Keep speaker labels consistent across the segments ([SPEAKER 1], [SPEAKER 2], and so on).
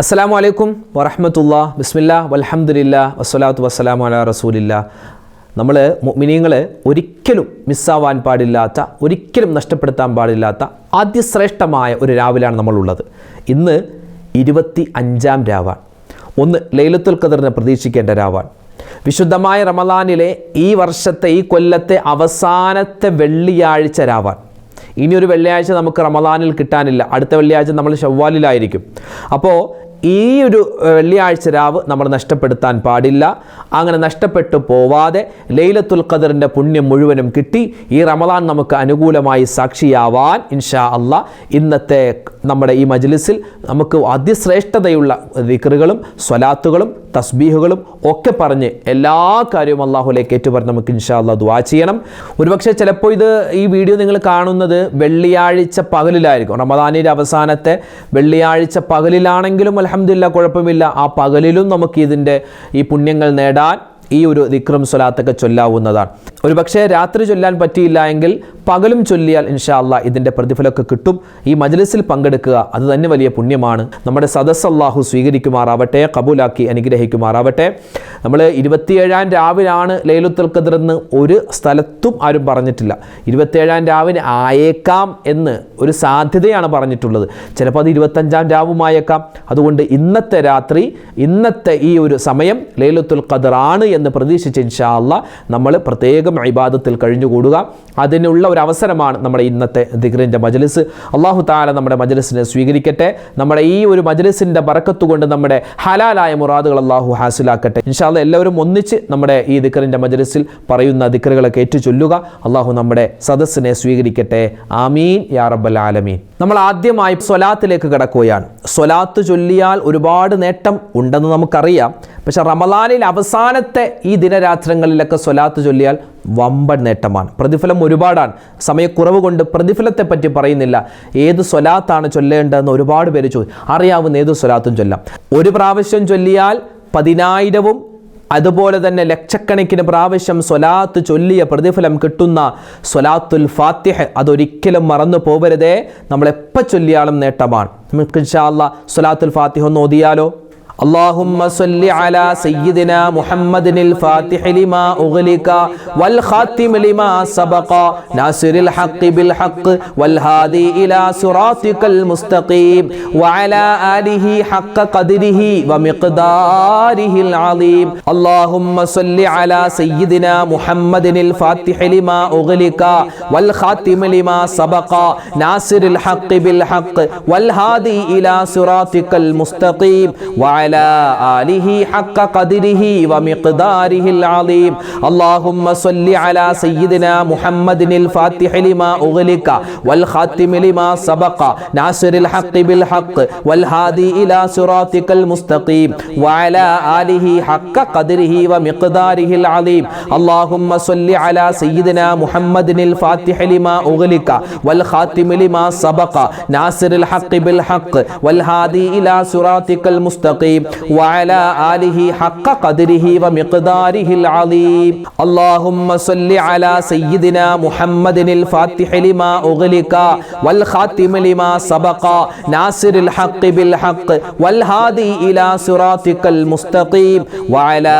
[SPEAKER 1] അസ്സലാമു അലൈക്കും വറഹ്മത്തുള്ളാഹി ബിസ്മില്ലാഹ് വൽഹംദുലില്ലാഹ് വസ്സലാത്തു വസ്സലാമു അലാ റസൂലില്ലാഹ്. നമ്മൾ മുഅ്മിനീങ്ങൾ ഒരിക്കലും മിസ്സാവാൻ പാടില്ലാത്ത, ഒരിക്കലും നഷ്ടപ്പെടുത്താൻ പാടില്ലാത്ത അതിശ്രേഷ്ഠമായ ഒരു രാവിലാണ് നമ്മളുള്ളത്. ഇന്ന് 25-ാം രാവാണ്. ഒന്ന് ലൈലത്തുൽ ഖദറിനെ പ്രതീക്ഷിക്കേണ്ട രാവാണ്. വിശുദ്ധമായ റമളാനിലെ ഈ വർഷത്തെ, ഈ കൊല്ലത്തെ അവസാനത്തെ വെള്ളിയാഴ്ച രാവാണ്. ഇനിയൊരു വെള്ളിയാഴ്ച നമുക്ക് റമളാനിൽ കിട്ടാനില്ല. അടുത്ത വെള്ളിയാഴ്ച നമ്മൾ ശവ്വാലിലായിരിക്കും. അപ്പോൾ ഈ ഒരു വെള്ളിയാഴ്ച രാവ് നമ്മൾ നഷ്ടപ്പെടുത്താൻ പാടില്ല. അങ്ങനെ നഷ്ടപ്പെട്ടു പോവാതെ ലൈലത്തുൽ ഖദറിൻ്റെ പുണ്യം മുഴുവനും കിട്ടി ഈ റമളാൻ നമുക്ക് അനുകൂലമായി സാക്ഷിയാവാൻ ഇൻഷാ അല്ലാഹ് ഇന്നത്തെ നമ്മുടെ ഈ മജ്ലിസിൽ നമുക്ക് അതിശ്രേഷ്ഠതയുള്ള ദിക്റുകളും സ്വലാത്തുകളും തസ്ബീഹുകളും ഒക്കെ പറഞ്ഞ് എല്ലാ കാര്യവും അള്ളാഹുലേക്ക് ഏറ്റുപറഞ്ഞ് നമുക്ക് ഇൻഷാ അല്ലാഹ് ദുആ ചെയ്യണം. ഒരുപക്ഷെ ചിലപ്പോൾ ഈ വീഡിയോ നിങ്ങൾ കാണുന്നത് വെള്ളിയാഴ്ച പകലിലായിരിക്കും. റമളാനിൻ്റെ അവസാനത്തെ വെള്ളിയാഴ്ച പകലിലാണെങ്കിലും അൽഹംദുലില്ലാഹ് കുഴപ്പമില്ല. ആ പകലിലും നമുക്ക് ഇതിൻ്റെ ഈ പുണ്യങ്ങൾ നേടാൻ ഈ ഒരു ദിക്റും സ്വലാത്തൊക്കെ ചൊല്ലാവുന്നതാണ്. ഒരു പക്ഷേ രാത്രി ചൊല്ലാൻ പറ്റിയില്ല എങ്കിൽ പകലും ചൊല്ലിയാൽ ഇൻഷാ അല്ലാഹ് ഇതിൻ്റെ പ്രതിഫലമൊക്കെ കിട്ടും. ഈ മജ്ലിസിൽ പങ്കെടുക്കുക, അത് തന്നെ വലിയ പുണ്യമാണ്. നമ്മുടെ സദസ്സ് അല്ലാഹു സ്വീകരിക്കുമാറാവട്ടെ, കബൂലാക്കി അനുഗ്രഹിക്കുമാറാവട്ടെ. നമ്മൾ 27-ാം രാവിലാണ് ലൈലത്തുൽ ഖദർ എന്ന് ഒരു സ്ഥലത്തും ആരും പറഞ്ഞിട്ടില്ല. 27-ാം രാവിന് ആയേക്കാം എന്ന് ഒരു സാധ്യതയാണ് പറഞ്ഞിട്ടുള്ളത്. ചിലപ്പോൾ അത് 25-ാം രാവുമായേക്കാം. അതുകൊണ്ട് ഇന്നത്തെ രാത്രി, ഇന്നത്തെ ഈ ഒരു സമയം ലൈലത്തുൽ ഖദർ ആണ് എന്ന് പ്രതീക്ഷിച്ച് ഇൻഷാ അല്ലാഹ് നമ്മൾ പ്രത്യേകം ഇബാദത്തിൽ കഴിഞ്ഞുകൂടുക. അതിനുള്ള ഒരു അവസരമാണ് നമ്മുടെ ഇന്നത്തെ ദിക്റിൻ്റെ മജ്ലിസ്. അല്ലാഹു തആല നമ്മുടെ മജ്ലിസിനെ സ്വീകരിക്കട്ടെ. നമ്മുടെ ഈ ഒരു മജ്ലിസിൻ്റെ ബറക്കത്ത് കൊണ്ട് നമ്മുടെ ഹലാലായ മുറാദുകൾ അല്ലാഹു ഹാസിലാക്കട്ടെ. ഇൻഷാ അല്ലാഹ് എല്ലാവരും ഒന്നിച്ച് നമ്മുടെ ഈ ദിക്റിൻ്റെ മജ്ലിസിൽ പറയുന്ന ദിക്റുകളൊക്കെ ഏറ്റു ചൊല്ലുക. അല്ലാഹു നമ്മുടെ സദസ്സിനെ സ്വീകരിക്കട്ടെ. ആമീൻ യാ റബ്ബൽ ആലമീൻ. നമ്മൾ ആദ്യമായി സ്വലാത്തിലേക്ക് കടക്കുകയാണ്. സ്വലാത്ത് ചൊല്ലിയാൽ ഒരുപാട് നേട്ടം ഉണ്ടെന്ന് നമുക്കറിയാം. പക്ഷെ റമളാനിൽ അവസാനത്തെ ഈ ദിനരാത്രങ്ങളിലൊക്കെ സ്വലാത്ത് ചൊല്ലിയാൽ വമ്പൻ നേട്ടമാണ്, പ്രതിഫലം ഒരുപാടാണ്. സമയക്കുറവ് കൊണ്ട് പ്രതിഫലത്തെ പറ്റി പറയുന്നില്ല. ഏത് സ്വലാത്താണ് ചൊല്ലേണ്ടതെന്ന് ഒരുപാട് പേര് അറിയാവുന്ന ഏത് സ്വലാത്തും ചൊല്ലാം. ഒരു പ്രാവശ്യം ചൊല്ലിയാൽ 10,000-വും അതുപോലെ തന്നെ ലക്ഷക്കണക്കിന് പ്രാവശ്യം സ്വലാത്ത് ചൊല്ലിയ പ്രതിഫലം കിട്ടുന്ന സ്വലാത്തുൽ ഫാത്തിഹ് അതൊരിക്കലും മറന്നു പോവരുതേ. നമ്മളെപ്പോൾ ചൊല്ലിയാലും നേട്ടമാണ്. നമുക്ക് ഇൻഷാ അല്ലാഹ് സ്വലാത്തുൽ ഫാത്തിഹ ഒന്ന് ഓതിയാലോ? اللهم صل على سيدنا محمد الفاتح لما أغلق والخاتم لما سبق ناصر الحق بالحق والهادي إلى صراطك المستقيم وعلى آله حق قدره ومقداره العظيم. اللهم صل على سيدنا محمد الفاتح لما أغلق والخاتم لما سبق ناصر الحق بالحق والهادي إلى صراطك المستقيم وعلى آله حق قدره ومقداره العظيم. اللهم صل على سيدنا محمد الفاتح لما أغلق والخاتم لما سبق ناصر الحق بالحق والهادي إلى صراطك المستقيم وعلى آله حق قدره ومقداره العظيم. اللهم صل على سيدنا محمد الفاتح لما أغلق والخاتم لما سبق ناصر الحق بالحق والهادي إلى صراطك المستقيم وعلى آله حق قدره ومقداره العظيم. اللهم صل على سيدنا محمد الفاتح لما أغلق والخاتم لما سبق ناصر الحق بالحق والهادي إلى صراطك المستقيم وعلى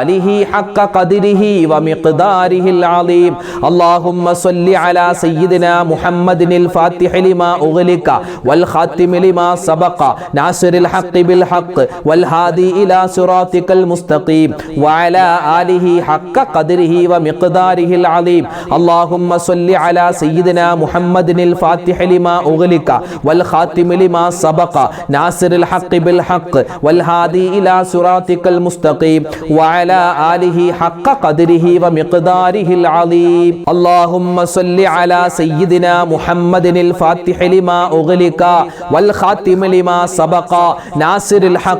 [SPEAKER 1] آله حق قدره ومقداره العظيم. اللهم صل على سيدنا محمد الفاتح لما أغلق والخاتم لما سبق ناصر الحق بالحق والهادي إلى صراطك المستقيم وعلى آله حق قدره ومقداره العظيم. اللهم صل على سيدنا محمد الفاتح لما أغلق والخاتم لما سبق ناصر الحق بالحق والهادي إلى صراطك المستقيم وعلى آله حق قدره ومقداره العظيم. اللهم صل على سيدنا محمد الفاتح لما أغلق والخاتم لما سبق ناصر الحق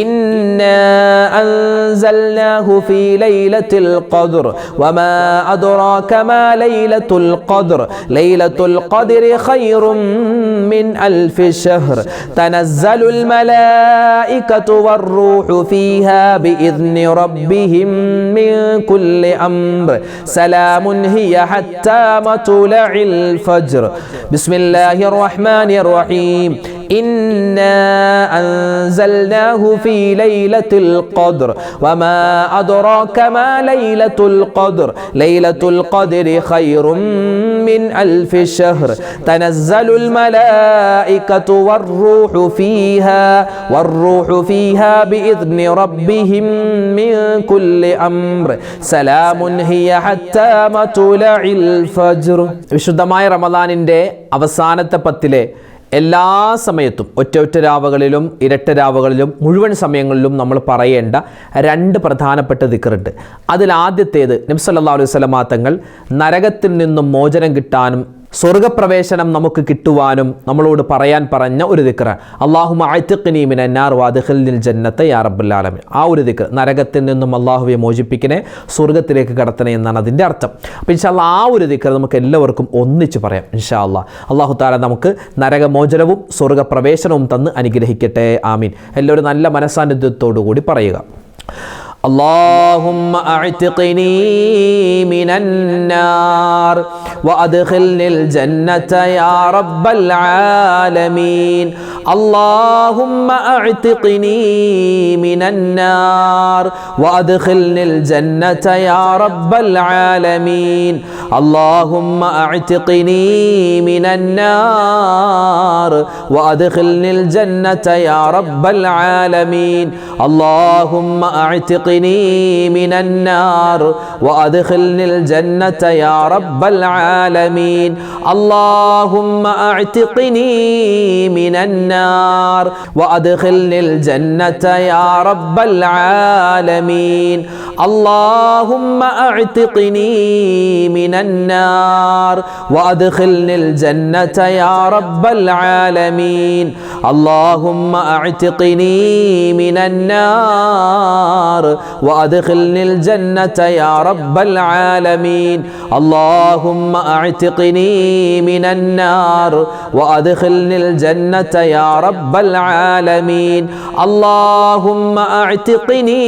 [SPEAKER 1] إنا أنزلناه في ليلة القدر وما أدراك ما ليلة القدر ليلة القدر خير من ألف شهر تنزل الملائكة والروح فيها بإذن ربهم من كل أمر سلام هي حتى مطلع الفجر بسم الله الرحمن الرحيم إنا أنزلناه في ليلة القدر وما أدراك ما ليلة القدر ليلة القدر خير من ألف شهر تنزل الملائكة والروح فيها بإذن ربهم من كل أمر سلام هي حتى مطلع الفجر വിശുദ്ധമായ റമദാനിൻ്റെ അവസാനത്തെ പത്തിലെ എല്ലാ സമയത്തും ഒറ്റ രാവുകളിലും ഇരട്ട രാവുകളിലും മുഴുവൻ സമയങ്ങളിലും നമ്മൾ പറയേണ്ട രണ്ട് പ്രധാനപ്പെട്ട ദിക്റുണ്ട്. അതിൽ ആദ്യത്തേത് നബി സല്ലല്ലാഹു അലൈഹി വസല്ലം തങ്ങൾ നരകത്തിൽ നിന്നും മോചനം കിട്ടാനും സ്വർഗപ്രവേശനം നമുക്ക് കിട്ടുവാനും നമ്മളോട് പറയാൻ പറഞ്ഞ ഒരു ദിക്റാണ്. അല്ലാഹുമ്മ അഅ്തിഖ്നി മിനന്നാർ വഅദ്ഖിൽനിൽ ജന്നത യാ റബ്ബൽ ആലമീൻ. ആ ഒരു ദിക്ർ, നരകത്തിൽ നിന്നും അല്ലാഹുവെ മോചിപ്പിക്കണേ, സ്വർഗത്തിലേക്ക് കടത്തണേ എന്നാണ് അതിൻ്റെ അർത്ഥം. അപ്പോൾ ഇൻഷാ അല്ലാഹ് ആ ഒരു ദിക്ർ നമുക്ക് എല്ലാവർക്കും ഒന്നിച്ച് പറയാം ഇൻഷാ അല്ലാഹ്. അല്ലാഹു തആല നമുക്ക് നരകമോചനവും സ്വർഗപ്രവേശനവും തന്ന് അനുഗ്രഹിക്കട്ടെ, ആമീൻ. എല്ലാവരും നല്ല മനസ്സാന്നിധ്യത്തോടു കൂടി പറയുക. اللهم أعتقني من النار وأدخلني الجنة يا رب العالمين. اللهم أعتقني من النار وأدخلني الجنة يا رب العالمين. اللهم أعتقني من النار وأدخلني الجنة يا رب العالمين. اللهم أعتقني من النار وأدخلني الجنة يا رب العالمين. اللهم أعتقني من النار وأدخلني الجنة يا رب العالمين. اللهم أعتقني من النار وأدخلني الجنة يا رب العالمين. اللهم أعتقني من النار وأدخلني الجنة يا رب العالمين. اللهم أعتقني من النار وأدخلني الجنة يا رب العالمين. اللهم أعتقني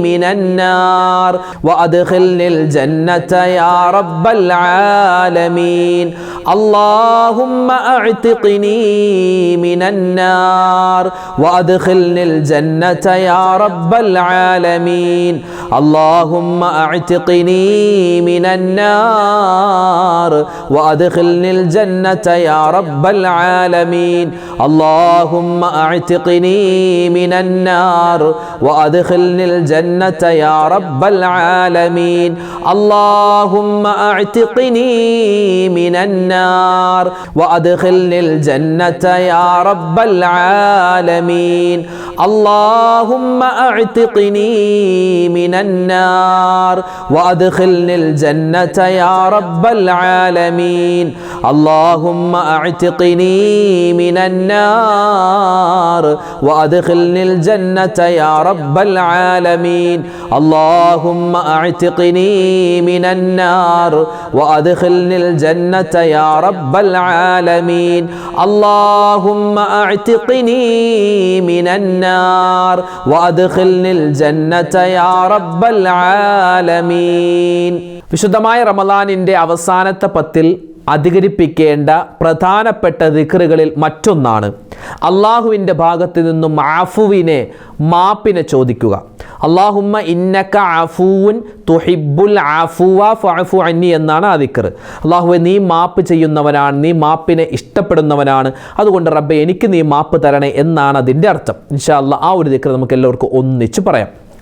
[SPEAKER 1] من النار وأدخلني الجنة يا رب العالمين. اللهم أعتقني من النار وأدخلني الجنة يا رب العالمين. اللهم أعتقني من النار وأدخلني الجنة يا رب العالمين. اللهم أعتقني من النار وأدخلني الجنة يا رب العالمين. اللهم أعتقني من النار وأدخلني الجنة يا رب العالمين. اللهم أعتقني من النار وأدخلني الجنة يا رب العالمين. اللهم أعتقني من النار وأدخلني الجنة يا رب العالمين. اللهم أعتقني من النار وأدخلني الجنة يا رب العالمين. اللهم أعتقني من النار وأدخلني الجنة يا رب العالمين. വിശുദ്ധമായ റമദാനിൻ്റെ അവസാനത്തെ പത്തിൽ അധികരിപ്പിക്കേണ്ട പ്രധാനപ്പെട്ട ദിക്റുകളിൽ മറ്റൊന്നാണ് അള്ളാഹുവിൻ്റെ ഭാഗത്ത് നിന്നും ആഫുവിനെ, മാപ്പിനെ ചോദിക്കുക. അല്ലാഹുമ്മ ഇന്നക അഫൂൻ തുഹിബ്ബുൽ അഫ്വ ഫഅഫു അന്നി എന്നാണ് ആ ദിക്ർ. അല്ലാഹുവേ, നീ മാപ്പ് ചെയ്യുന്നവനാണ്, നീ മാപ്പിനെ ഇഷ്ടപ്പെടുന്നവനാണ്, അതുകൊണ്ട് റബ്ബേ എനിക്ക് നീ മാപ്പ് തരണേ എന്നാണ് അതിൻ്റെ അർത്ഥം. ഇൻഷാ അല്ലാഹ് ആ ഒരു ദിക്ർ നമുക്ക് എല്ലാവർക്കും ഒന്നിച്ച് പറയാം.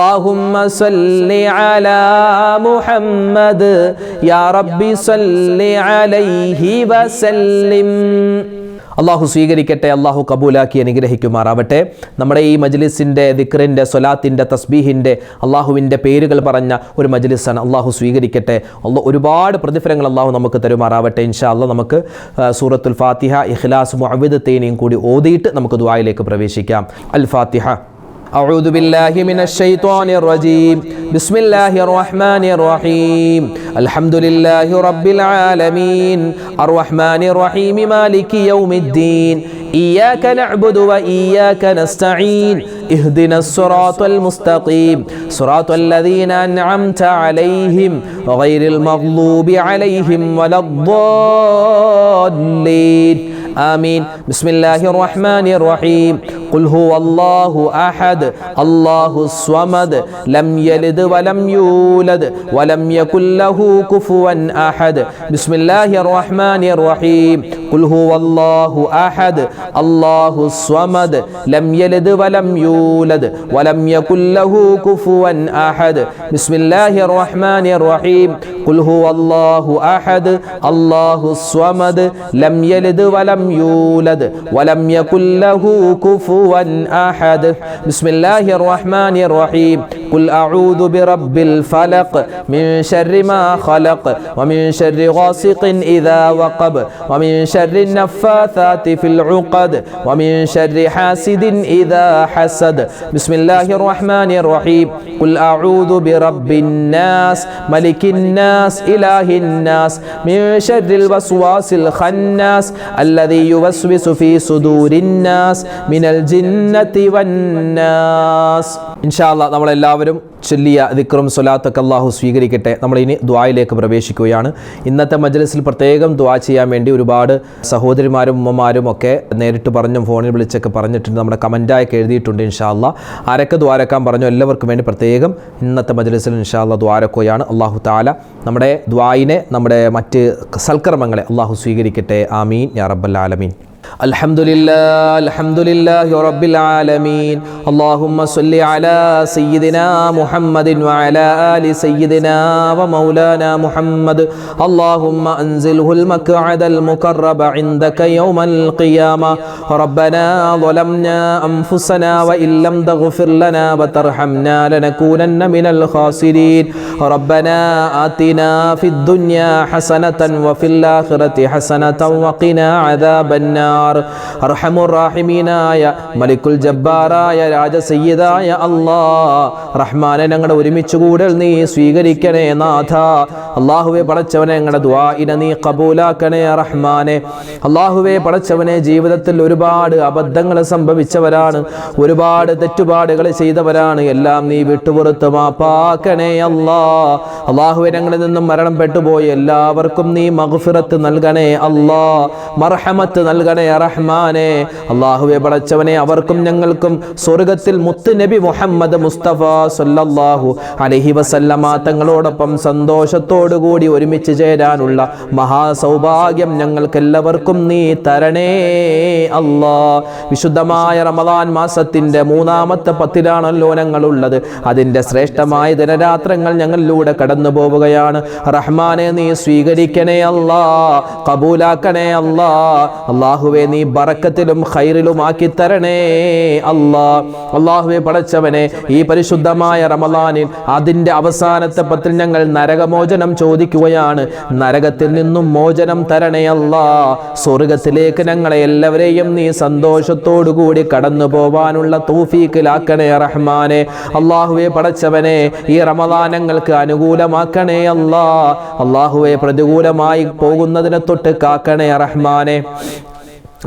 [SPEAKER 1] അല്ലാഹുമ്മ സ്വല്ലി അലാ മുഹമ്മദ് യാ റബ്ബി സ്വല്ലി അലൈഹി വസല്ലിം. അള്ളാഹു സ്വീകരിക്കട്ടെ, അള്ളാഹു കബൂലാക്കി അനുഗ്രഹിക്കുമാറാവട്ടെ. നമ്മുടെ ഈ മജ്ലിസിൻ്റെ ദിക്റിൻ്റെ സ്വലാത്തിൻ്റെ തസ്ബീഹിൻ്റെ അള്ളാഹുവിൻ്റെ പേരുകൾ പറഞ്ഞ ഒരു മജ്ലിസാണ്. അള്ളാഹു സ്വീകരിക്കട്ടെ. ഒരുപാട് പ്രതിഫലങ്ങൾ അള്ളാഹു നമുക്ക് തരുമാറാവട്ടെ. ഇൻഷാ അല്ലാഹ് നമുക്ക് സൂറത്തുൽ ഫാത്തിഹ, ഇഖ്ലാസ്, മുഅവ്വിദത്തൈനിയും കൂടി ഓതിയിട്ട് നമുക്ക് ദുആയിലേക്ക് പ്രവേശിക്കാം. അൽ ഫാത്തിഹ. أعوذ بالله من الشيطان الرجيم. بسم الله الرحمن الرحيم. الحمد لله رب العالمين الرحمن الرحيم مالك يوم الدين إياك نعبد وإياك نستعين اهدنا الصراط المستقيم صراط الذين أنعمت عليهم غير المغضوب عليهم ولا الضالين آمين. بسم الله الرحمن الرحيم. قل هو الله أحد الله الصمد لم يلد ولم يولد ولم يكن له كفوا أحد. بسم الله الرحمن الرحيم. قل هو الله أحد الله الصمد لم يلد ولم يولد ولم يكن له كفوا أحد. بسم الله الرحمن الرحيم. قل هو الله أحد الله الصمد لم يلد ولم يولد ولم يكن له كفوا أحد. بسم الله الرحمن الرحيم. قل أعوذ برب الفلق من شر ما خلق ومن شر غاسق إذا وقب ومن شر النفاثات في العقد ومن شر حاسد إذا حسد. بسم الله الرحمن الرحيم. قل أعوذ برب الناس ملك الناس إله الناس من شر الوسواس الخناس الذي يوسوس في صدور الناس من الجنة والناس. إن شاء الله നമ്മളെല്ലാവരും ചൊല്ലിയ ദിക്റും സ്വലാത്തൊക്കെ അല്ലാഹു സ്വീകരിക്കട്ടെ. നമ്മളിനി ദുആയിലേക്ക് പ്രവേശിക്കുകയാണ്. ഇന്നത്തെ മജ്ലിസിൽ പ്രത്യേകം ദുആ ചെയ്യാൻ വേണ്ടി ഒരുപാട് സഹോദരിമാരും ഉമ്മമാരും ഒക്കെ നേരിട്ട് പറഞ്ഞും ഫോണിൽ വിളിച്ചൊക്കെ പറഞ്ഞിട്ടുണ്ട്. നമ്മുടെ കമൻറ്റായൊക്കെ എഴുതിയിട്ടുണ്ട്. ഇൻഷാ അല്ലാഹ് ആരൊക്കെ ദ്വാരക്കാൻ പറഞ്ഞു എല്ലാവർക്കും വേണ്ടി പ്രത്യേകം ഇന്നത്തെ മജ്ലിസിൽ ഇൻഷാ അല്ലാഹ് ദ്വാരക്കുകയാണ്. അല്ലാഹു തആല നമ്മുടെ ദ്വായിനെ, നമ്മുടെ മറ്റ് സൽക്കർമ്മങ്ങളെ അല്ലാഹു സ്വീകരിക്കട്ടെ. ആമീൻ യാ റബ്ബൽ ആലമീൻ. الحمد لله رب العالمين. اللهم صل على سيدنا محمد وعلى آل سيدنا ومولانا محمد. اللهم أنزله المقعد المقرب عندك يوم القيامة. ربنا ظلمنا أنفسنا وإن لم تغفر لنا وترحمنا لنكونن من الخاسرين. ربنا آتنا في الدنيا حسنة وفي الآخرة حسنة وقنا عذاب النار. അർഹമുറാഹിമീനായ മലിക്കുൽ ജബ്ബാറായ രാജസയ്യിദായ അല്ലാഹ് റഹ്മാനെ, ഞങ്ങളുടെ ഒരുമിച്ച് കൂടൽ നീ സ്വീകരിക്കണേ നാഥ. അല്ലാഹുവേ പടച്ചവനെ, ഞങ്ങളുടെ ദുആഇനെ നീ ഖബൂലാക്കണേ റഹ്മാനെ. അല്ലാഹുവേ പടച്ചവനെ, ജീവിതത്തിൽ ഒരുപാട് അബദ്ധങ്ങൾ സംഭവിച്ചവരാണ്, ഒരുപാട് തെറ്റുപാടുകൾ ചെയ്തവരാണ്. എല്ലാം നീ വിട്ടുപുറത്ത് മാപ്പാക്കണേ അല്ലാഹ്. അല്ലാഹുവേ, ഞങ്ങളിൽ നിന്നും മരണപ്പെട്ടുപോയി എല്ലാവർക്കും നീ മഗ്ഫിറത്ത് നൽകണേ അല്ലാഹ്, മർഹമത്ത് നൽകണേ റഹ്മാനെ. അല്ലാഹുവേ പടച്ചവനെ, അവർക്കും ഞങ്ങൾക്കും സ്വർഗ്ഗത്തിൽ മുത്ത് നബി മുഹമ്മദ് മുസ്തഫ സല്ലല്ലാഹു അലൈഹി വസല്ലമ തങ്ങളോടൊപ്പം സന്തോഷത്തോടുകൂടി ഒരുമിച്ച് ചേരാനുള്ള മഹാസൗഭാഗ്യം ഞങ്ങൾക്കെല്ലാവർക്കും നീ തരണേ അല്ലാഹ്. വിശുദ്ധമായ റമദാൻ മാസത്തിന്റെ 3-ാമത്തെ 10-ലാണല്ലോ ഞങ്ങളുള്ളത്. അതിന്റെ ശ്രേഷ്ഠമായ ദിനരാത്രങ്ങൾ ഞങ്ങളിലൂടെ കടന്നു പോവുകയാണ്. റഹ്മാനെ, നീ സ്വീകരിക്കണേ അല്ലാഹ്, കബൂലാക്കണേ അല്ലാഹ്. അല്ലാഹുവേ, നീ ബറക്കത്തിലും ഖൈറിലും ആക്കി തരണേ അല്ലാഹ്. അല്ലാഹുവേ പടച്ചവനെ, ഈ പരിശുദ്ധമായ റമദാനിൽ അതിന്റെ അവസാനത്തെ 10-ൽ ഞങ്ങൾ നരകമോചനം ചോദിക്കുകയാണ്. നരകത്തിൽ നിന്നും മോചനം തരണേ അല്ലാഹ്. സ്വർഗ്ഗത്തിലേക്ക് ഞങ്ങളെ എല്ലാവരെയും നീ സന്തോഷത്തോടുകൂടി കടന്നു പോവാനുള്ള തൗഫീഖിലാക്കണേ റഹ്മാനെ. അല്ലാഹുവേ പടച്ചവനെ, ഈ റമദാൻ ഞങ്ങൾക്ക് അനുകൂലമാക്കണേ അല്ലാഹ്. അല്ലാഹുവേ, പ്രതികൂലമായി പോകുന്നതിനെ തൊട്ട് കാക്കണേ റഹ്മാനെ.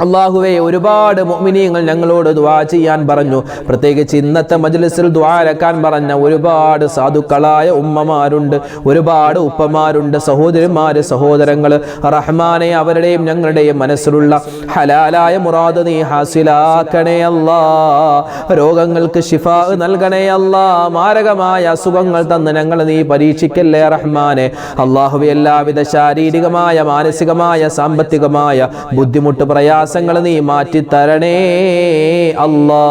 [SPEAKER 1] അല്ലാഹുവേ, ഒരുപാട് മുഅ്മിനീങ്ങൾ ഞങ്ങളോട് ദുആ ചെയ്യാൻ പറഞ്ഞു. പ്രത്യേകിച്ച് ഇന്നത്തെ മജ്ലിസിൽ ദുആ ഇറക്കാൻ പറഞ്ഞ ഒരുപാട് സാധുക്കളായ ഉമ്മമാരുണ്ട്, ഒരുപാട് ഉപ്പമാരുണ്ട്, സഹോദരിമാര്, സഹോദരങ്ങൾ. റഹ്മാനെ, അവരുടെയും ഞങ്ങളുടെയും മനസ്സിലുള്ള ഹലാലായ മുറാദ് നീ ഹാസിലാക്കണേ അല്ലാഹ്. രോഗങ്ങൾക്ക് ശിഫാ നൽകണേ അല്ലാഹ്. മാരകമായ അസുഖങ്ങൾ തന്ന് ഞങ്ങൾ നീ പരീക്ഷിക്കല്ലേ റഹ്മാനെ. അല്ലാഹുവേ, എല്ലാവിധ ശാരീരികമായ, മാനസികമായ, സാമ്പത്തികമായ ബുദ്ധിമുട്ട്, പ്രയാസം പ്രയാസങ്ങൾ നീ മാറ്റിത്തരണേ അല്ലാ.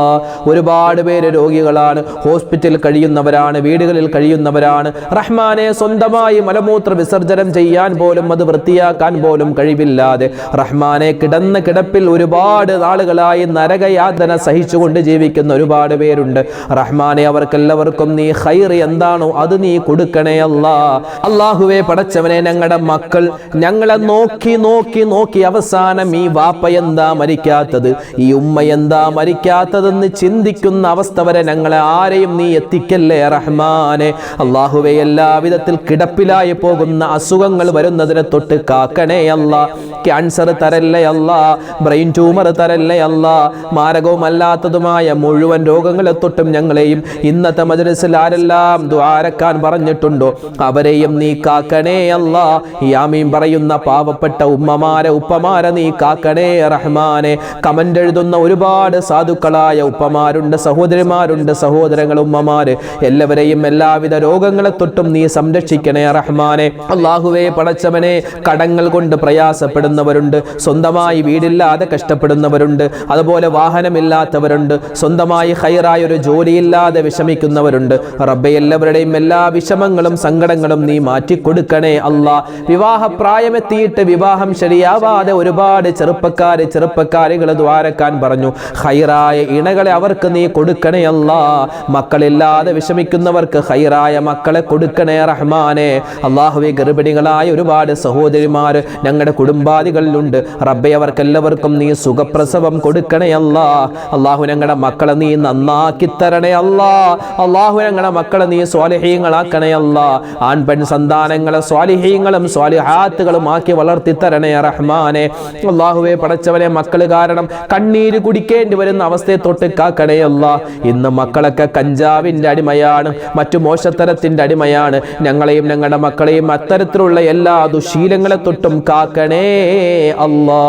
[SPEAKER 1] ഒരുപാട് പേര് രോഗികളാണ്, ഹോസ്പിറ്റലിൽ കഴിയുന്നവരാണ്, വീടുകളിൽ കഴിയുന്നവരാണ്. റഹ്മാനെ, സ്വന്തമായി മലമൂത്ര വിസർജനം ചെയ്യാൻ പോലും അത് വൃത്തിയാക്കാൻ പോലും കഴിവില്ലാതെ റഹ്മാനെ കിടന്ന കിടപ്പിൽ ഒരുപാട് നാളുകളായി നരകയാതന സഹിച്ചുകൊണ്ട് ജീവിക്കുന്ന ഒരുപാട് പേരുണ്ട്. റഹ്മാനെ, അവർക്കെല്ലാവർക്കും നീ ഖൈർ എന്താണോ അത് നീ കൊടുക്കണേ അല്ലാ. അല്ലാഹുവേ പടച്ചവനെ, ഞങ്ങളുടെ മക്കൾ ഞങ്ങളെ നോക്കി നോക്കി നോക്കി അവസാനം ഈ വാപ്പ എന്താ മരിക്കാത്തത്, ഈ ഉമ്മ എന്താ മരിക്കാത്തതെന്ന് ചിന്തിക്കുന്ന അവസ്ഥ വരെ ഞങ്ങളെ ആരെയും നീ എത്തിക്കല്ലേ റഹ്മാനെ. അല്ലാഹുവേ, എല്ലാവിധത്തിൽ കിടപ്പിലായി പോകുന്ന അസുഖങ്ങൾ വരുന്നതിനെ തൊട്ട് കാക്കണേ അല്ലാ. ക്യാൻസർ തരല്ലേ അല്ലാ, ബ്രെയിൻ ട്യൂമർ തരല്ലേ അല്ലാ, മാരകവുമല്ലാത്തതുമായ മുഴുവൻ രോഗങ്ങളെ തൊട്ടും ഞങ്ങളെയും ഇന്നത്തെ മജ്‌ലിസിൽ ആരെല്ലാം ദുആരക്കാൻ പറഞ്ഞിട്ടുണ്ടോ അവരെയും നീ കാക്കണേ അല്ലാ. ഈ ആമീൻ പറയുന്ന പാവപ്പെട്ട ഉമ്മമാരെ ഉപ്പമാരെ നീ കാക്കണേ റഹ്മാനെ. കമന്റ് എഴുതുന്ന ഒരുപാട് സാധുക്കളായ ഉപ്പമാരുണ്ട്, സഹോദരിമാരുണ്ട്, സഹോദരങ്ങൾ, ഉമ്മമാര്, എല്ലാവരെയും എല്ലാവിധ രോഗങ്ങളെ തൊട്ടും നീ സംരക്ഷിക്കണേ റഹ്മാനെ. അല്ലാഹുവേ പടച്ചവനെ, കടങ്ങൾ കൊണ്ട് പ്രയാസപ്പെടുന്നവരുണ്ട്, സ്വന്തമായി വീടില്ലാതെ കഷ്ടപ്പെടുന്നവരുണ്ട്, അതുപോലെ വാഹനമില്ലാത്തവരുണ്ട്, സ്വന്തമായി ഖൈറായ ഒരു ജോലിയില്ലാതെ വിഷമിക്കുന്നവരുണ്ട്. റബ്ബേ, എല്ലാവരുടെയും എല്ലാ വിഷമങ്ങളും സങ്കടങ്ങളും നീ മാറ്റിക്കൊടുക്കണേ അല്ലാ. വിവാഹപ്രായമെത്തിയിട്ട് വിവാഹം ശരിയാവാതെ ഒരുപാട് ചെറുപ്പക്കാരികൾ ദ്വാരക്കാൻ പറഞ്ഞു. ഖൈറായ ഇണകളെ അവർക്ക് നീ കൊടുക്കണേ അല്ലാ. മക്കളില്ലാതെ വിഷമിക്കുന്നവർക്ക് ഖൈറായ മക്കളെ കൊടുക്കണേ റഹ്മാനെ. അല്ലാഹുവേ, ഗർഭിണികളായ ഒരുപാട് സഹോദരിമാർ ഞങ്ങളുടെ കുടുംബാദികളിലുണ്ട്. റബ്ബേ, അവർക്കെല്ലാവർക്കും നീ സുഖപ്രസവം കൊടുക്കണേ അല്ലാ. അല്ലാഹു, ഞങ്ങളുടെ മക്കളെ നീ നന്നാക്കി തരണേ അല്ലാ. അല്ലാഹു, ഞങ്ങളുടെ മക്കളെ നീ സ്വാലിഹീങ്ങളാക്കണേ അല്ലാ. ആൺ പെൺ സന്താനങ്ങളെ സ്വാലിഹീങ്ങളും സ്വാലിഹാത്തുകളും ആക്കി വളർത്തി തരണേ റഹ്മാനെ. അല്ലാഹുവേ പടച്ചവനെ, മക്കള് കാരണം കണ്ണീര് കുടിക്കേണ്ടി വരുന്ന അവസ്ഥയെ തൊട്ട് കാക്കണേ അല്ലാ. ഇന്ന് മക്കളൊക്കെ കഞ്ചാവിന്റെ അടിമയാണ്, മറ്റു മോശത്തരത്തിന്റെ അടിമയാണ്. ഞങ്ങളെയും ഞങ്ങളുടെ മക്കളെയും അത്തരത്തിലുള്ള എല്ലാ ദുശീലങ്ങളെ തൊട്ടും കാക്കണേ അല്ലാ.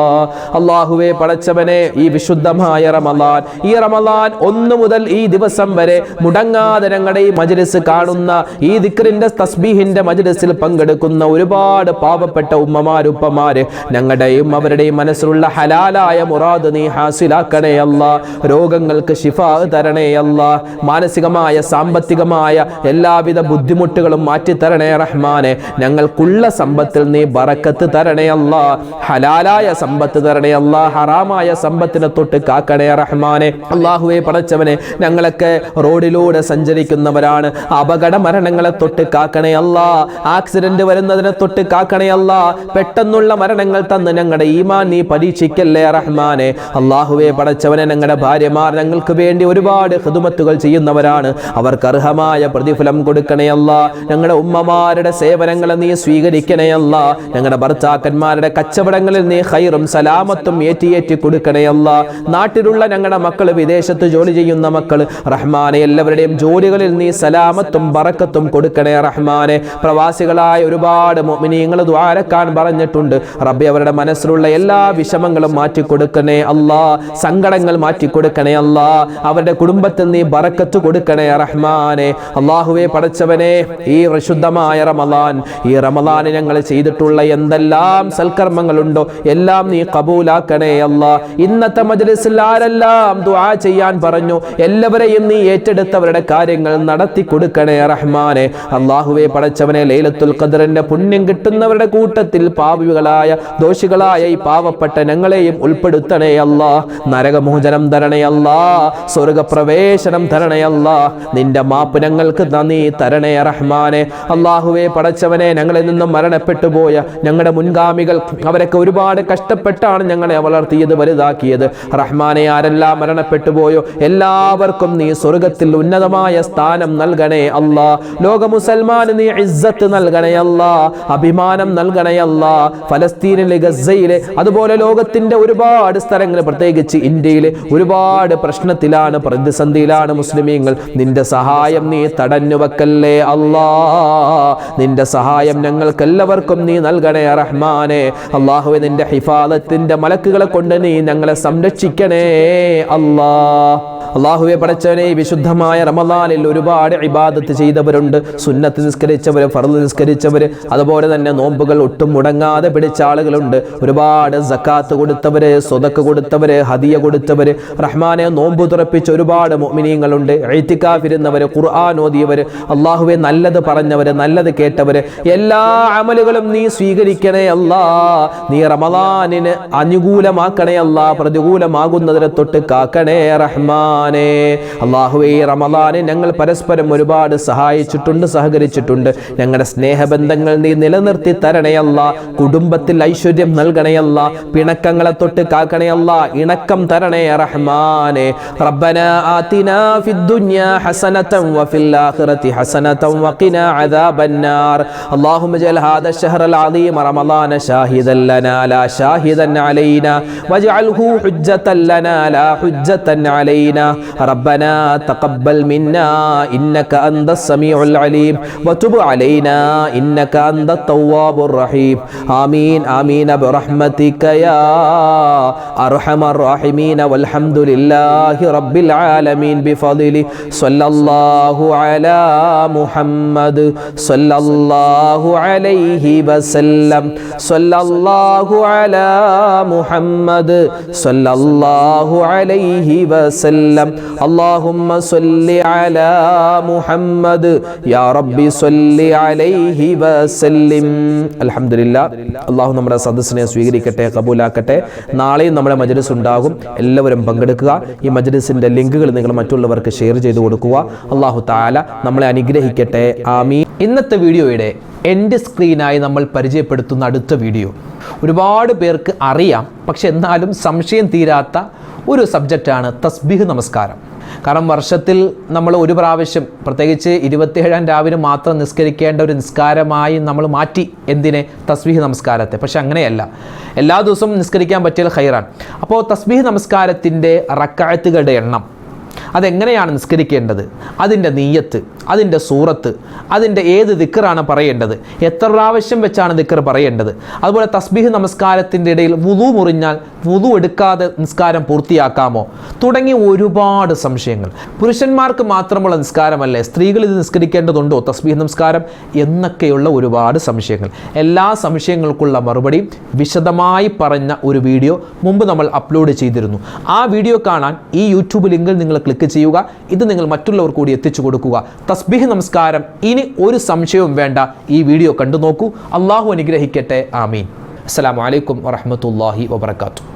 [SPEAKER 1] അല്ലാഹുവേ പടച്ചവനെ, ഈ വിശുദ്ധമായ റമളാൻ, ഈ റമളാൻ 1 മുതൽ ഈ ദിവസം വരെ മുടങ്ങാതെ ഞങ്ങളുടെ ഈ മജ്‌ലിസ് കാണുന്ന, ഈ ദിക്റിന്റെ തസ്ബീഹിന്റെ മജ്‌ലിസിൽ പങ്കെടുക്കുന്ന ഒരുപാട് പാവപ്പെട്ട ഉമ്മമാര് ഉപ്പമാര്, ഞങ്ങളുടെയും അവരുടെയും മനസ്സിലുള്ള ഹലാലായ മുറാദ് നീ ഹാസിലാക്കണേ അല്ലാ. രോഗങ്ങൾക്ക് ശിഫാ തരണേ അല്ലാ. മാനസികമായ സാമ്പത്തികമായ എല്ലാവിധ ബുദ്ധിമുട്ടുകളും മാറ്റിത്തരണേ റഹ്മാനെ. ഞങ്ങൾക്കുള്ള സമ്പത്തിൽ നീ ബറക്കത്ത് തരണേ അല്ലാ. ഹലാലായ സമ്പത്ത് തരണേ അല്ലാ. ഹറാമായ സമ്പത്തിനെ തൊട്ട് കാക്കണേ റഹ്മാനെ. അല്ലാഹുവേ പടച്ചവനെ, ഞങ്ങളൊക്കെ റോഡിലൂടെ സഞ്ചരിക്കുന്നവരാണ്. അപകട മരണങ്ങളെ തൊട്ട് കാക്കണേ അല്ലാ. ആക്സിഡന്റ് വരുന്നതിനെ തൊട്ട് കാക്കണേ അല്ലാ. പെട്ടെന്നുള്ള മരണങ്ങൾ തന്ന് ഞങ്ങളുടെ ഈമാൻ നീ പരീക്ഷിക്കല്ലേ റഹ്മാനെ. അല്ലാഹുവേ പടച്ചവനെ, ഞങ്ങളുടെ ഭാര്യമാർ ഞങ്ങൾക്ക് വേണ്ടി ഒരുപാട് ഖിദ്മത്തുകൾ ചെയ്യുന്നവരാണ്. അവർക്ക് അർഹമായ പ്രതിഫലം കൊടുക്കണേ അല്ലാ. ഞങ്ങളുടെ ഉമ്മമാരുടെ സേവനങ്ങളെ നീ സ്വീകരിക്കണേ അല്ലാ. ഞങ്ങളുടെ ഭർത്താക്കന്മാരുടെ കച്ചവടങ്ങളിൽ നീ ഖൈറും സലാമത്തും ഏറ്റി കൊടുക്കണേ അല്ലാ. നാട്ടിലുള്ള ഞങ്ങളുടെ മക്കൾ, വിദേശത്ത് ജോലി ചെയ്യുന്ന മക്കൾ, റഹ്മാനെ, എല്ലാവരുടെയും ജോലികളിൽ നീ സലാമത്തും ബറക്കത്തും കൊടുക്കണേ റഹ്മാനെ. പ്രവാസികളായ ഒരുപാട് മുഅ്മിനീങ്ങൾ ദുആരക്കാൻ പറഞ്ഞിട്ടുണ്ട്. റബ്ബേ, അവരുടെ മനസ്സിലുള്ള എല്ലാ വിഷമങ്ങളും മാറ്റിക്കൊടുക്കണേ അല്ലാ. സങ്കടങ്ങൾ മാറ്റിക്കൊടുക്കണേ അല്ലാ. അവരുടെ കുടുംബത്തിൽ നീ ബറക്കത്ത് കൊടുക്കണേ റഹ്മാനെ. അല്ലാഹുവേ പടച്ചവനെ, ഈ വിശുദ്ധമായ റമളാൻ, ഈ റമളാൻ ഞങ്ങൾ ചെയ്തിട്ടുള്ള എന്തെല്ലാം സൽക്കർമ്മങ്ങളുണ്ടോ എല്ലാം നീ കബൂലാക്കണേ അല്ലാ. ഇന്നത്തെ മജ്‌ലിസിൽ ആരെല്ലാം ദുആ ചെയ്യാൻ പറഞ്ഞു എല്ലാവരെയും നീ ഏറ്റെടുത്തവരുടെ കാര്യങ്ങൾ നടത്തി കൊടുക്കണേ റഹ്മാനെ. അല്ലാഹുവേ പടച്ചവനെ, ലൈലത്തുൽ ഖദ്റിന്റെ പുണ്യം കിട്ടുന്നവരുടെ കൂട്ടത്തിൽ പാപികളായ ദോഷികളായ ഈ പാവപ്പെട്ട ഞങ്ങളെയും ഉൾപ്പെടുത്തണേ അല്ലാ. നരകമോചനം തരണേ അല്ലാ. സ്വർഗപ്രവേശനം തരണേ അല്ലാ. നിന്റെ മാപ്പ് ഞങ്ങൾക്ക് നീ തരണേ റഹ്മാനെ. അല്ലാഹുവേ പടച്ചവനെ, ഞങ്ങളിൽ നിന്നും മരണപ്പെട്ടു പോയ ഞങ്ങളുടെ മുൻഗാമികൾ, അവരൊക്കെ ഒരുപാട് കഷ്ടപ്പെട്ടാണ് ഞങ്ങളെ വളർത്തിയത്, വലുതാക്കിയത്. റഹ്മാനെ, ആരെല്ലാം മരണപ്പെട്ടു പോയോ എല്ലാവർക്കും നീ സ്വർഗത്തിൽ ഉന്നതമായ സ്ഥാനം നൽകണേ അല്ലാ. ലോക മുസൽമാന് നീ ഇസ്സത്ത് നൽകണേ അല്ലാ. അഭിമാനം നൽകണേ അല്ലാ. ഫലസ്തീനിലെ, ഗസയിലെ, അതുപോലെ ലോകത്തിന്റെ ഒരുപാട് സ്ഥലങ്ങൾ, പ്രത്യേകിച്ച് ഇന്ത്യയിലെ ഒരുപാട് പ്രശ്നത്തിലാണ്, പ്രതിസന്ധിയിലാണ് മുസ്ലിമീങ്ങൾ. നിന്റെ സഹായം നീ തടഞ്ഞു വെക്കല്ലേ അല്ലാ. നിന്റെ സഹായം ഞങ്ങൾക്കെല്ലാവർക്കും നീ നൽകണേ റഹ്മാനെ. അല്ലാഹുവേ, നിന്റെ ഹിഫാദത്തിന്റെ മലക്കുകളെ കൊണ്ട് നീ ഞങ്ങളെ സംരക്ഷിക്കണേ അല്ലാ. അല്ലാഹുവേ പടച്ചവനെ വിശുദ്ധമായ റമദാനിൽ ഒരുപാട് ഇബാദത്ത് ചെയ്തവരുണ്ട്. സുന്നത്ത് നിസ്കരിച്ചവർ, ഫർള് നിസ്കരിച്ചവർ, അതുപോലെ തന്നെ നോമ്പുകൾ ഒട്ടും മുടങ്ങാതെ പിടിച്ച ആളുകളുണ്ട്. ഒരുപാട് സക്കാത്ത് കൊടുത്തവര്, സ്വതക്ക് കൊടുത്തവര്, ഹദിയ കൊടുത്തവര്, റഹ്മാനെ നോമ്പ് തുറപ്പിച്ച ഒരുപാട് മുഅ്മിനീങ്ങളുണ്ട്. ഇഅ്തികാഫ് ഇരുന്നവര്, ഖുർആൻ ഓതിയവര്, അല്ലാഹുവേ നല്ലത് പറഞ്ഞവര്, നല്ലത് കേട്ടവര്, എല്ലാ അമലുകളും നീ സ്വീകരിക്കണേ അല്ലാ. നീ റമദാനിന് അനുകൂലമാക്കണേ അല്ലാ, പ്രതികൂലമാകുന്നതിനെ തൊട്ട് കാക്കണേ റഹ്മാനെ. അല്ലാഹുവേ റമദാനെ ഞങ്ങൾ പരസ്പരം ഒരുപാട് സഹായിച്ചിട്ടുണ്ട്, സഹകരിച്ചിട്ടുണ്ട്. ഞങ്ങളുടെ സ്നേഹബന്ധങ്ങൾ നീ നിലനിർത്തി തരണേ അല്ലാ. കുടുംബത്തിൽ ഐശ്വര്യം നൽകണേ അല്ലാ. പിണക്കങ്ങളെ തൊട്ട് കാക്കണേ അല്ലാ. ഇണക്കം തരണേ റഹ്മാനെ. റബ്ബനാ ആതിനാ ഫിദ്ദുനിയാ ഹസനതൻ വഫിൽ ആഖിറതി ഹസനതൻ വഖിനാ അദാബന്നാർ. അല്ലാഹുമ്മ ജഅൽ ഹാദാ അശ്ശഹ്റൽ അളീം റമളാന ഷാഹിദൻ ലനാ ലാ ഷാഹിദൻ അലൈനാ വജ്അൽഹു ഹുജ്ജതൻ ലനാ ലാ ഹുജ്ജതൻ അലൈനാ. റബ്ബനാ തഖബ്ബൽ മിന്നാ ഇന്നക അൻതസ് സമീഉൽ അലീം വതുബ് അലൈനാ ഇന്നക അൻതത് തവ്വാബുർ റഹീം. ആമീൻ ആമീൻ ബിറഹ്മതിക യാ അർഹമർ റഹീമീൻ വൽഹംദുലില്ലാഹി റബ്ബിൽ ആലമീൻ ബിഫദ്ലി സ്വല്ലല്ലാഹു അലാ മുഹമ്മദ് സ്വല്ലല്ലാഹു അലൈഹി വസല്ലം സ്വല്ലല്ലാഹു അലാ മുഹമ്മദ് സ്വല്ലല്ലാഹു അലൈഹി വസല്ലം. അല്ലാഹുമ്മ സ്വല്ലി അലാ മുഹമ്മദ് യാ റബ്ബി സ്വല്ലി അലൈഹി വസല്ലിം. അൽഹംദുലില്ലാ. അല്ലാഹു നമ്മുടെ സദസ്സിനെ സ്വീകരിക്കട്ടെ, കബൂലാക്കട്ടെ. നാളെയും നമ്മുടെ മജ്ലിസ് ഉണ്ടാകും. എല്ലാവരും പങ്കെടുക്കുക. ഈ മജ്ലിസിന്റെ ലിങ്കുകൾ നിങ്ങൾ മറ്റുള്ളവർക്ക് ഷെയർ ചെയ്തു കൊടുക്കുക. അല്ലാഹു തആല നമ്മളെ അനുഗ്രഹിക്കട്ടെ. ആമീൻ. ഇന്നത്തെ വീഡിയോയുടെ എൻ്റെ സ്ക്രീനായി നമ്മൾ പരിചയപ്പെടുത്തുന്ന അടുത്ത വീഡിയോ ഒരുപാട് പേർക്ക് അറിയാം, പക്ഷെ എന്നാലും സംശയം തീരാത്ത ഒരു സബ്ജക്റ്റാണ് തസ്ബീഹ് നമസ്കാരം. കാരണം വർഷത്തിൽ നമ്മൾ ഒരു പ്രാവശ്യം, പ്രത്യേകിച്ച് 27-ാം രാവിലെ മാത്രം നിസ്കരിക്കേണ്ട ഒരു നിസ്കാരമായി നമ്മൾ മാറ്റി. എന്തിനെ? തസ്ബീഹ് നമസ്കാരത്തെ. പക്ഷെ അങ്ങനെയല്ല, എല്ലാ ദിവസവും നിസ്കരിക്കാൻ പറ്റിയാൽ ഖൈറാൻ. അപ്പോൾ തസ്ബീഹ് നമസ്കാരത്തിൻ്റെ റക്അത്തുകളുടെ എണ്ണം, അതെങ്ങനെയാണ് നിസ്കരിക്കേണ്ടത്, അതിൻ്റെ നിയ്യത്ത്, അതിൻ്റെ സൂറത്ത്, അതിൻ്റെ ഏത് ദിക്റാണ് പറയേണ്ടത്, എത്ര പ്രാവശ്യം വെച്ചാണ് ദിക്ർ പറയേണ്ടത്, അതുപോലെ തസ്ബീഹ് നമസ്കാരത്തിൻ്റെ ഇടയിൽ വുളു മുറിഞ്ഞാൽ വുളു എടുക്കാതെ നിസ്കാരം പൂർത്തിയാക്കാമോ, തുടങ്ങി ഒരുപാട് സംശയങ്ങൾ. പുരുഷന്മാർക്ക് മാത്രമുള്ള നിസ്കാരമല്ലേ, സ്ത്രീകൾ ഇത് നിസ്കരിക്കേണ്ടതുണ്ടോ തസ്ബീഹ് നമസ്കാരം എന്നൊക്കെയുള്ള ഒരുപാട് സംശയങ്ങൾ. എല്ലാ സംശയങ്ങൾക്കുള്ള മറുപടിയും വിശദമായി പറഞ്ഞ ഒരു വീഡിയോ മുമ്പ് നമ്മൾ അപ്ലോഡ് ചെയ്തിരുന്നു. ആ വീഡിയോ കാണാൻ ഈ യൂട്യൂബ് ലിങ്കിൽ നിങ്ങൾ ക്ലിക്ക് ചെയ്യുക. ഇത് നിങ്ങൾ മറ്റുള്ളവർ കൂടി എത്തിച്ചു കൊടുക്കുക. തസ്ബീഹ് നമസ്കാരം ഇനി ഒരു സംശയവും വേണ്ട. ഈ വീഡിയോ കണ്ടു നോക്കൂ. അല്ലാഹു അനുഗ്രഹിക്കട്ടെ. ആമീൻ. അസ്സലാമു അലൈക്കും വറഹ്മത്തുള്ളാഹി വബറകാതുഹു.